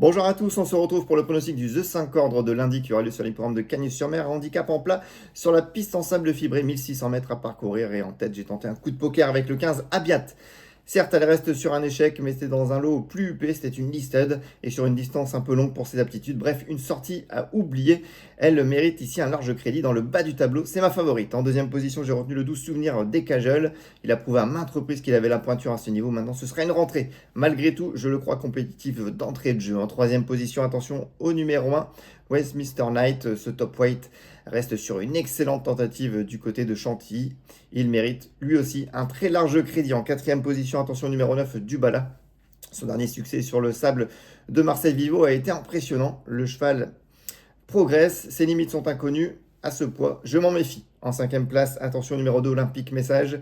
Bonjour à tous, on se retrouve pour le pronostic du The 5 ordre de lundi qui aura lieu sur l'hippodrome de Cagnes-sur-Mer. Handicap en plat sur la piste en sable fibré, 1600 mètres à parcourir. Et en tête, j'ai tenté un coup de poker avec le 15 Abiat. Certes, elle reste sur un échec, mais c'était dans un lot plus huppé, c'était une listed et sur une distance un peu longue pour ses aptitudes. Bref, une sortie à oublier. Elle mérite ici un large crédit dans le bas du tableau. C'est ma favorite. En deuxième position, j'ai retenu le 12 Souvenir des Cajoles. Il a prouvé à maintes reprises qu'il avait la pointure à ce niveau. Maintenant, ce sera une rentrée. Malgré tout, je le crois compétitif d'entrée de jeu. En troisième position, attention au numéro 1, Westminster Knight. Ce top weight reste sur une excellente tentative du côté de Chantilly. Il mérite lui aussi un très large crédit. En quatrième position, attention numéro 9, Dubala. Son dernier succès sur le sable de Marcel Vivo a été impressionnant. Le cheval progresse, ses limites sont inconnues. À ce poids, je m'en méfie. En cinquième place, attention numéro 2, Olympique Message.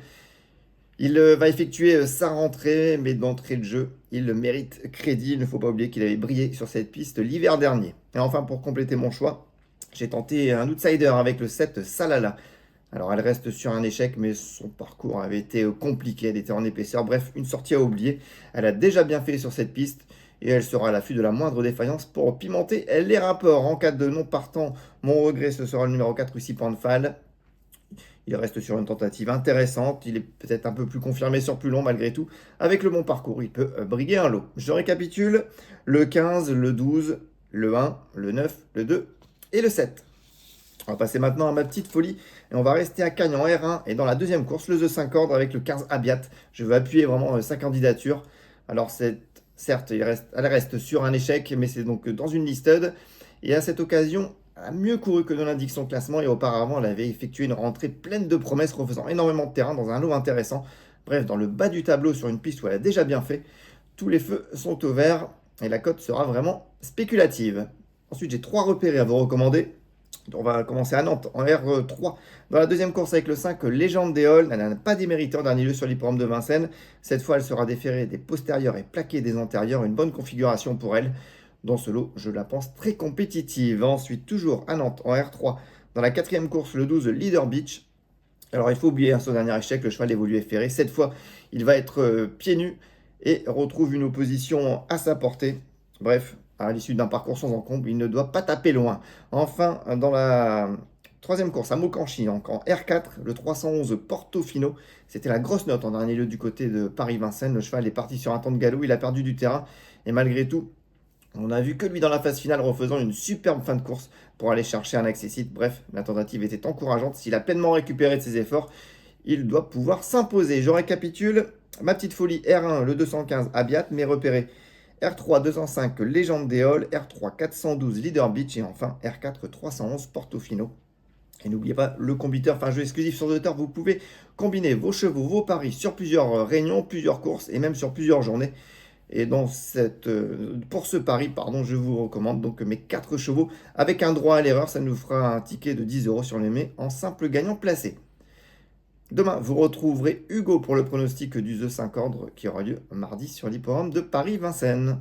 Il va effectuer sa rentrée, mais d'entrée de jeu, il mérite crédit. Il ne faut pas oublier qu'il avait brillé sur cette piste l'hiver dernier. Et enfin, pour compléter mon choix, j'ai tenté un outsider avec le 7 Salala. Alors elle reste sur un échec, mais son parcours avait été compliqué, elle était en épaisseur. Bref, une sortie à oublier. Elle a déjà bien fait sur cette piste et elle sera à l'affût de la moindre défaillance pour pimenter les rapports. En cas de non partant, mon regret, ce sera le numéro 4, Lucie Panfal. Il reste sur une tentative intéressante. Il est peut-être un peu plus confirmé sur plus long malgré tout. Avec le bon parcours, il peut briguer un lot. Je récapitule. Le 15, le 12, le 1, le 9, le 2 et le 7. On va passer maintenant à ma petite folie et on va rester à Cagnes en R1 et dans la deuxième course, le The 5 ordre avec le 15 Abiat. Je veux appuyer vraiment sa candidature. Alors certes, elle reste sur un échec, mais c'est donc dans une listed. Et à cette occasion, elle a mieux couru que ne l'indique son classement et auparavant, elle avait effectué une rentrée pleine de promesses, refaisant énormément de terrain dans un lot intéressant. Bref, dans le bas du tableau sur une piste où elle a déjà bien fait, tous les feux sont au vert et la cote sera vraiment spéculative. Ensuite, j'ai 3 repérés à vous recommander. On va commencer à Nantes en R3. Dans la deuxième course avec le 5, Légende des Halles. Elle n'a pas démérité en dernier lieu sur l'hippodrome de Vincennes. Cette fois, elle sera déférée des postérieurs et plaquée des antérieurs. Une bonne configuration pour elle. Dans ce lot, je la pense très compétitive. Ensuite, toujours à Nantes en R3. Dans la quatrième course, le 12, Leader Beach. Alors, il faut oublier son dernier échec. Le cheval évolue ferré. Cette fois, il va être pieds nus et retrouve une opposition à sa portée. Bref, à l'issue d'un parcours sans encombre, il ne doit pas taper loin. Enfin, dans la troisième course à Mocanchi, en R4, le 311 Portofino, c'était la grosse note en dernier lieu du côté de Paris-Vincennes. Le cheval est parti sur un temps de galop, il a perdu du terrain et malgré tout, on n'a vu que lui dans la phase finale refaisant une superbe fin de course pour aller chercher un accessite. Bref, la tentative était encourageante. S'il a pleinement récupéré de ses efforts, il doit pouvoir s'imposer. Je récapitule. Ma petite folie R1, le 215 Abiat, mes repérés R3 205 Légende des Halles, R3 412 Leader Beach et enfin R4 311 Portofino. Et n'oubliez pas le combiteur, enfin jeu exclusif sur The Turf, vous pouvez combiner vos chevaux, vos paris sur plusieurs réunions, plusieurs courses et même sur plusieurs journées. Et pour ce pari, je vous recommande donc mes 4 chevaux avec un droit à l'erreur. Ça nous fera un ticket de 10 euros sur les mets en simple gagnant placé. Demain, vous retrouverez Hugo pour le pronostic du The 5 ordre qui aura lieu mardi sur l'hippodrome de Paris-Vincennes.